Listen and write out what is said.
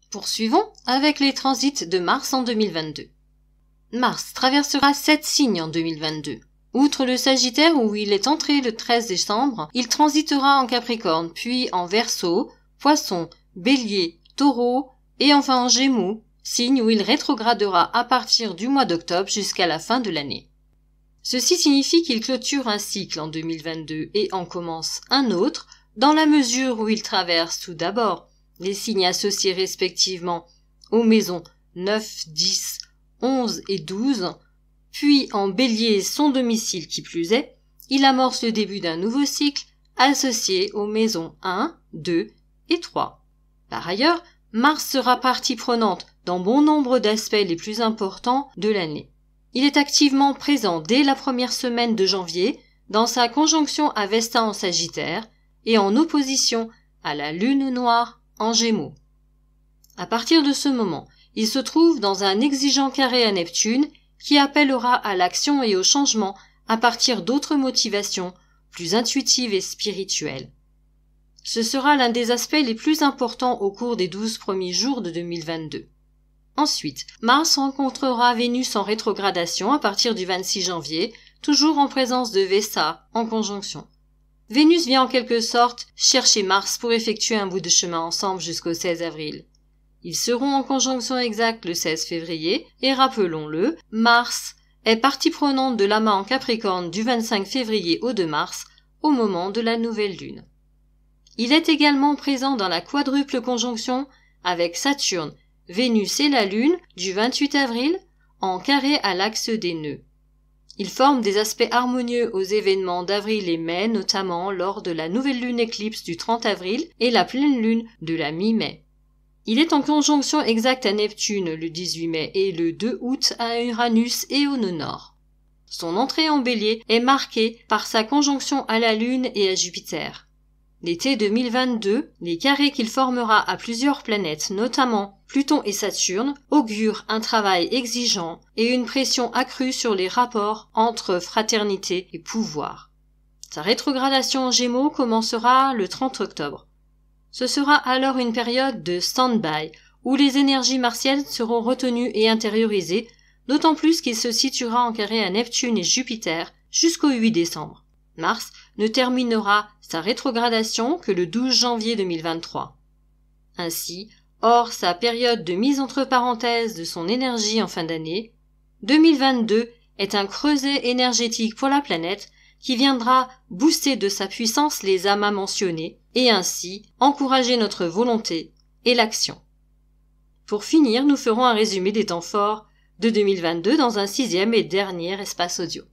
Poursuivons avec les transits de Mars en 2022. Mars traversera 7 signes en 2022. Outre le Sagittaire où il est entré le 13 décembre, il transitera en Capricorne, puis en Verseau, Poisson, Bélier, Taureau et enfin en Gémeaux, signe où il rétrogradera à partir du mois d'octobre jusqu'à la fin de l'année. Ceci signifie qu'il clôture un cycle en 2022 et en commence un autre, dans la mesure où il traverse tout d'abord les signes associés respectivement aux maisons 9, 10, 11 et 12, puis en Bélier son domicile qui plus est, il amorce le début d'un nouveau cycle associé aux maisons 1, 2 et 3. Par ailleurs, Mars sera partie prenante dans bon nombre d'aspects les plus importants de l'année. Il est activement présent dès la première semaine de janvier dans sa conjonction à Vesta en Sagittaire et en opposition à la Lune noire en Gémeaux. À partir de ce moment, il se trouve dans un exigeant carré à Neptune qui appellera à l'action et au changement à partir d'autres motivations plus intuitives et spirituelles. Ce sera l'un des aspects les plus importants au cours des 12 premiers jours de 2022. Ensuite, Mars rencontrera Vénus en rétrogradation à partir du 26 janvier, toujours en présence de Vesta en conjonction. Vénus vient en quelque sorte chercher Mars pour effectuer un bout de chemin ensemble jusqu'au 16 avril. Ils seront en conjonction exacte le 16 février et rappelons-le, Mars est partie prenante de l'amas en Capricorne du 25 février au 2 mars au moment de la nouvelle lune. Il est également présent dans la quadruple conjonction avec Saturne, Vénus et la Lune du 28 avril en carré à l'axe des nœuds. Il forme des aspects harmonieux aux événements d'avril et mai, notamment lors de la nouvelle lune éclipse du 30 avril et la pleine lune de la mi-mai. Il est en conjonction exacte à Neptune le 18 mai et le 2 août à Uranus et au nœud nord. Son entrée en Bélier est marquée par sa conjonction à la Lune et à Jupiter. L'été 2022, les carrés qu'il formera à plusieurs planètes, notamment Pluton et Saturne, augurent un travail exigeant et une pression accrue sur les rapports entre fraternité et pouvoir. Sa rétrogradation en Gémeaux commencera le 30 octobre. Ce sera alors une période de stand-by où les énergies martiennes seront retenues et intériorisées, d'autant plus qu'il se situera en carré à Neptune et Jupiter jusqu'au 8 décembre. Mars ne terminera sa rétrogradation que le 12 janvier 2023. Ainsi, hors sa période de mise entre parenthèses de son énergie en fin d'année, 2022 est un creuset énergétique pour la planète qui viendra booster de sa puissance les amas mentionnés et ainsi encourager notre volonté et l'action. Pour finir, nous ferons un résumé des temps forts de 2022 dans un 6e et dernier espace audio.